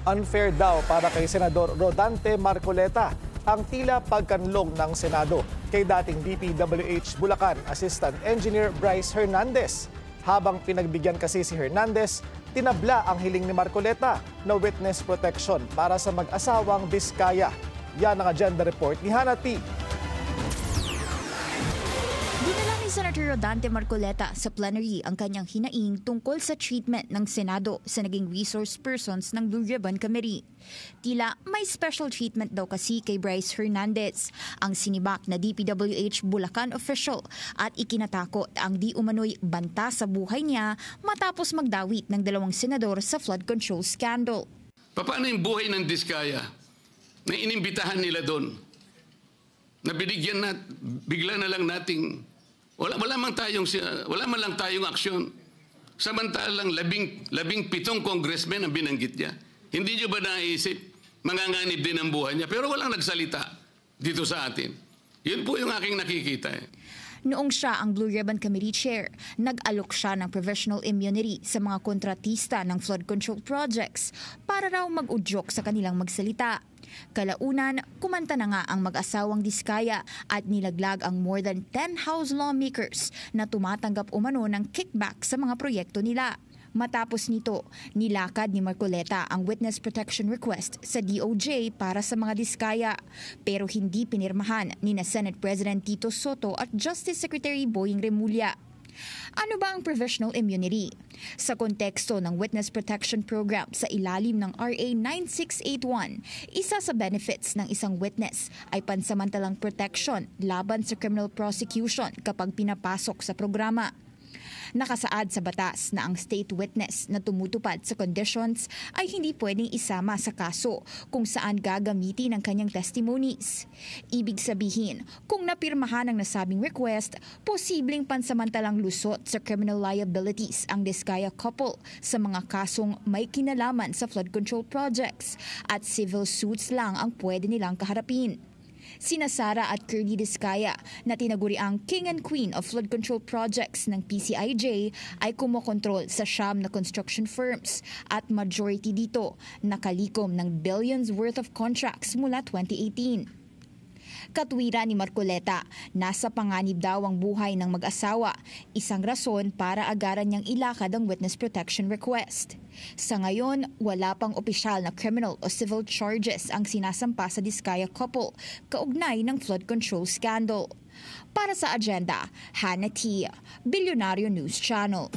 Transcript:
Unfair daw para kay Senador Rodante Marcoleta ang tila pagkanlong ng Senado kay dating DPWH Bulacan Assistant Engineer Bryce Hernandez. Habang pinagbigyan kasi si Hernandez, tinabla ang hiling ni Marcoleta na witness protection para sa mag-asawang Diskaya. Yan ang agenda report ni Hannah T. Dinala ni Senator Rodante Marcoleta sa plenary ang kanyang hinaing tungkol sa treatment ng Senado sa naging resource persons ng Blue Ribbon Committee. Tila may special treatment daw kasi kay Bryce Hernandez, ang sinibak na DPWH Bulacan official, at ikinatakot ang di umano'y banta sa buhay niya matapos magdawit ng dalawang senador sa flood control scandal. Paano yung buhay ng Diskaya na inimbitahan nila doon? Na binigyan na, bigla na lang nating wala man lang tayong aksyon. Samantalang labing pitong congressmen ang binanggit niya. Hindi niyo ba naisip, manganganib din ang buhay niya? Pero walang nagsalita dito sa atin. Yun po yung aking nakikita. Noong siya ang Blue Ribbon Committee Chair, nag-alok siya ng provisional immunity sa mga kontratista ng flood control projects para raw mag-udyok sa kanilang magsalita. Kalaunan, kumanta na nga ang mag-asawang Diskaya at nilaglag ang more than 10 House lawmakers na tumatanggap umano ng kickback sa mga proyekto nila. Matapos nito, nilakad ni Marcoleta ang witness protection request sa DOJ para sa mga Diskaya, pero hindi pinirmahan ni na Senate President Tito Soto at Justice Secretary Boying Remulla. Ano ba ang provisional immunity? Sa konteksto ng Witness Protection Program sa ilalim ng RA 9681, isa sa benefits ng isang witness ay pansamantalang protection laban sa criminal prosecution kapag pinapasok sa programa. Nakasaad sa batas na ang state witness na tumutupad sa conditions ay hindi pwedeng isama sa kaso kung saan gagamitin ang kanyang testimonies. Ibig sabihin, kung napirmahan ang nasabing request, posibleng pansamantalang lusot sa criminal liabilities ang Diskaya couple sa mga kasong may kinalaman sa flood control projects at civil suits lang ang pwede nilang kaharapin. Sina Sara at Curly Diskaya na tinaguriang King and Queen of Flood Control Projects ng PCIJ ay kumokontrol sa siyam na construction firms at majority dito nakalikom ng billions worth of contracts mula 2018. Katwira ni Marcoleta, nasa panganib daw ang buhay ng mag-asawa, isang rason para agaran niyang ilakad ang witness protection request. Sa ngayon, wala pang opisyal na criminal o civil charges ang sinasampa sa Diskaya couple kaugnay ng flood control scandal. Para sa agenda, Hannah T, Bilyonaryo News Channel.